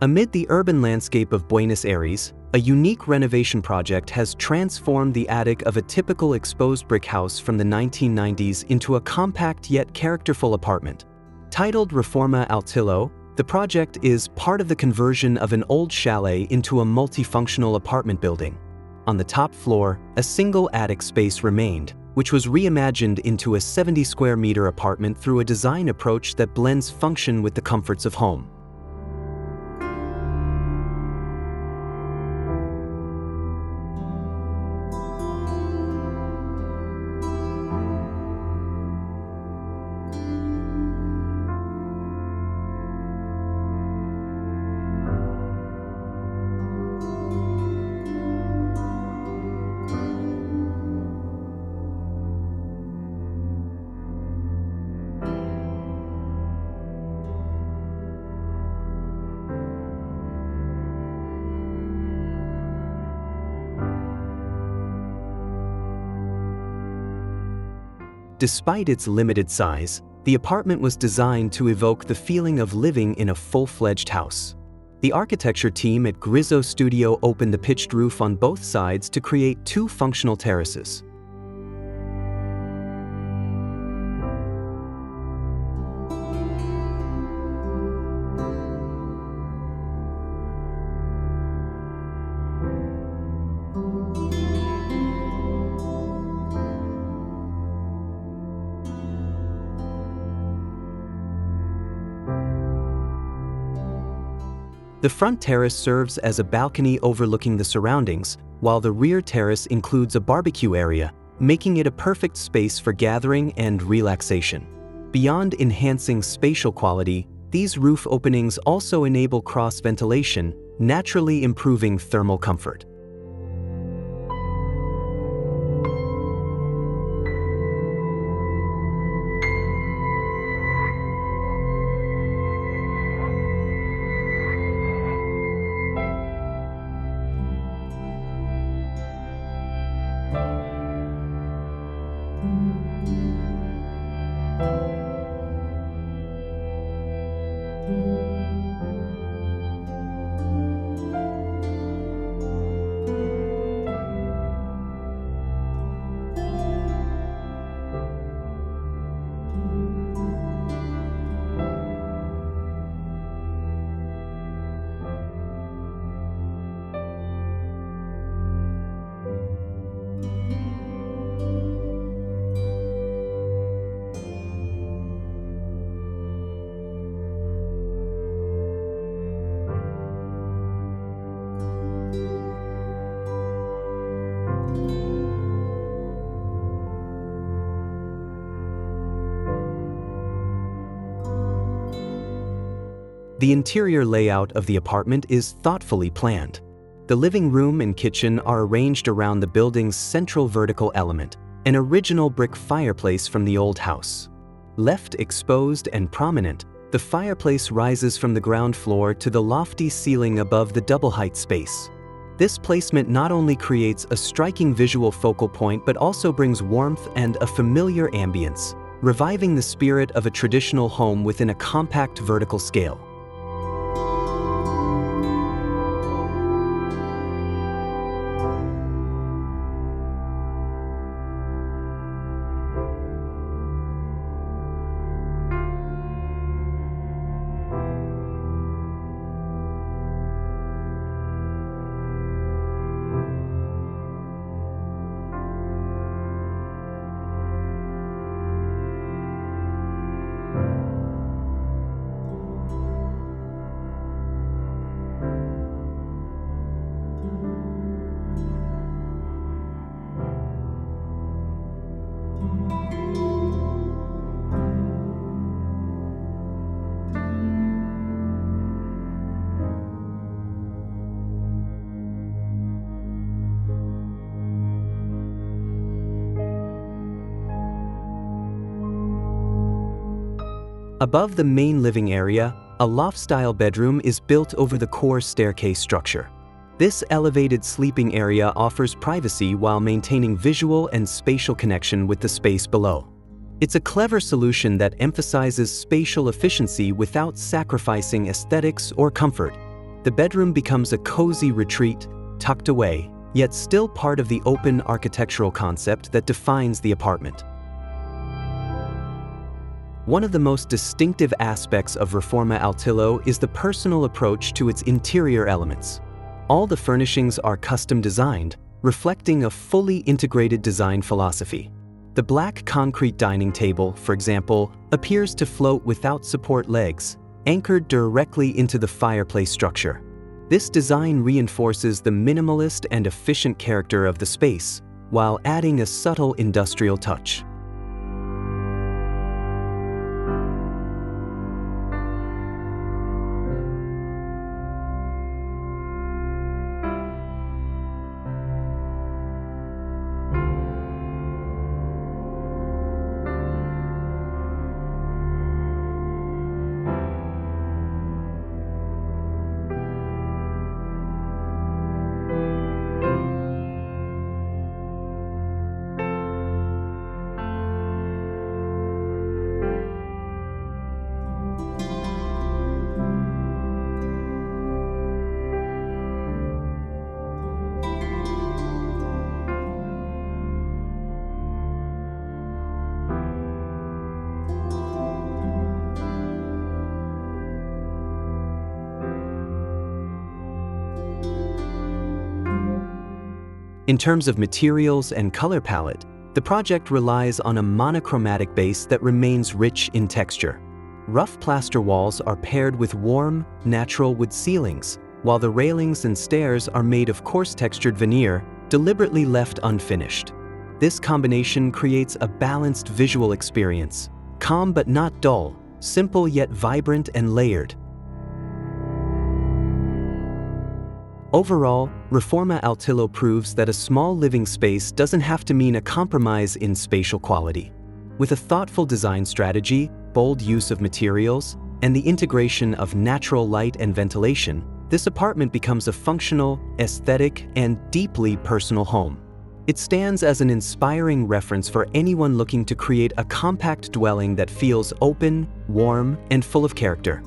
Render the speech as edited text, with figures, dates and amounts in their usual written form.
Amid the urban landscape of Buenos Aires, a unique renovation project has transformed the attic of a typical exposed brick house from the 1990s into a compact yet characterful apartment. Titled Reforma Altillo, the project is part of the conversion of an old chalet into a multifunctional apartment building. On the top floor, a single attic space remained, which was reimagined into a 70-square-meter apartment through a design approach that blends function with the comforts of home. Despite its limited size, the apartment was designed to evoke the feeling of living in a full-fledged house. The architecture team at GRIZZO Studio opened the pitched roof on both sides to create two functional terraces. The front terrace serves as a balcony overlooking the surroundings, while the rear terrace includes a barbecue area, making it a perfect space for gathering and relaxation. Beyond enhancing spatial quality, these roof openings also enable cross-ventilation, naturally improving thermal comfort. The interior layout of the apartment is thoughtfully planned. The living room and kitchen are arranged around the building's central vertical element, an original brick fireplace from the old house. Left exposed and prominent, the fireplace rises from the ground floor to the lofty ceiling above the double-height space. This placement not only creates a striking visual focal point but also brings warmth and a familiar ambience, reviving the spirit of a traditional home within a compact vertical scale. Above the main living area, a loft-style bedroom is built over the core staircase structure. This elevated sleeping area offers privacy while maintaining visual and spatial connection with the space below. It's a clever solution that emphasizes spatial efficiency without sacrificing aesthetics or comfort. The bedroom becomes a cozy retreat, tucked away, yet still part of the open architectural concept that defines the apartment. One of the most distinctive aspects of Reforma Altillo is the personal approach to its interior elements. All the furnishings are custom designed, reflecting a fully integrated design philosophy. The black concrete dining table, for example, appears to float without support legs, anchored directly into the fireplace structure. This design reinforces the minimalist and efficient character of the space, while adding a subtle industrial touch. In terms of materials and color palette, the project relies on a monochromatic base that remains rich in texture. Rough plaster walls are paired with warm, natural wood ceilings, while the railings and stairs are made of coarse-textured veneer, deliberately left unfinished. This combination creates a balanced visual experience, calm but not dull, simple yet vibrant and layered. Overall, Reforma Altillo proves that a small living space doesn't have to mean a compromise in spatial quality. With a thoughtful design strategy, bold use of materials, and the integration of natural light and ventilation, this apartment becomes a functional, aesthetic, and deeply personal home. It stands as an inspiring reference for anyone looking to create a compact dwelling that feels open, warm, and full of character.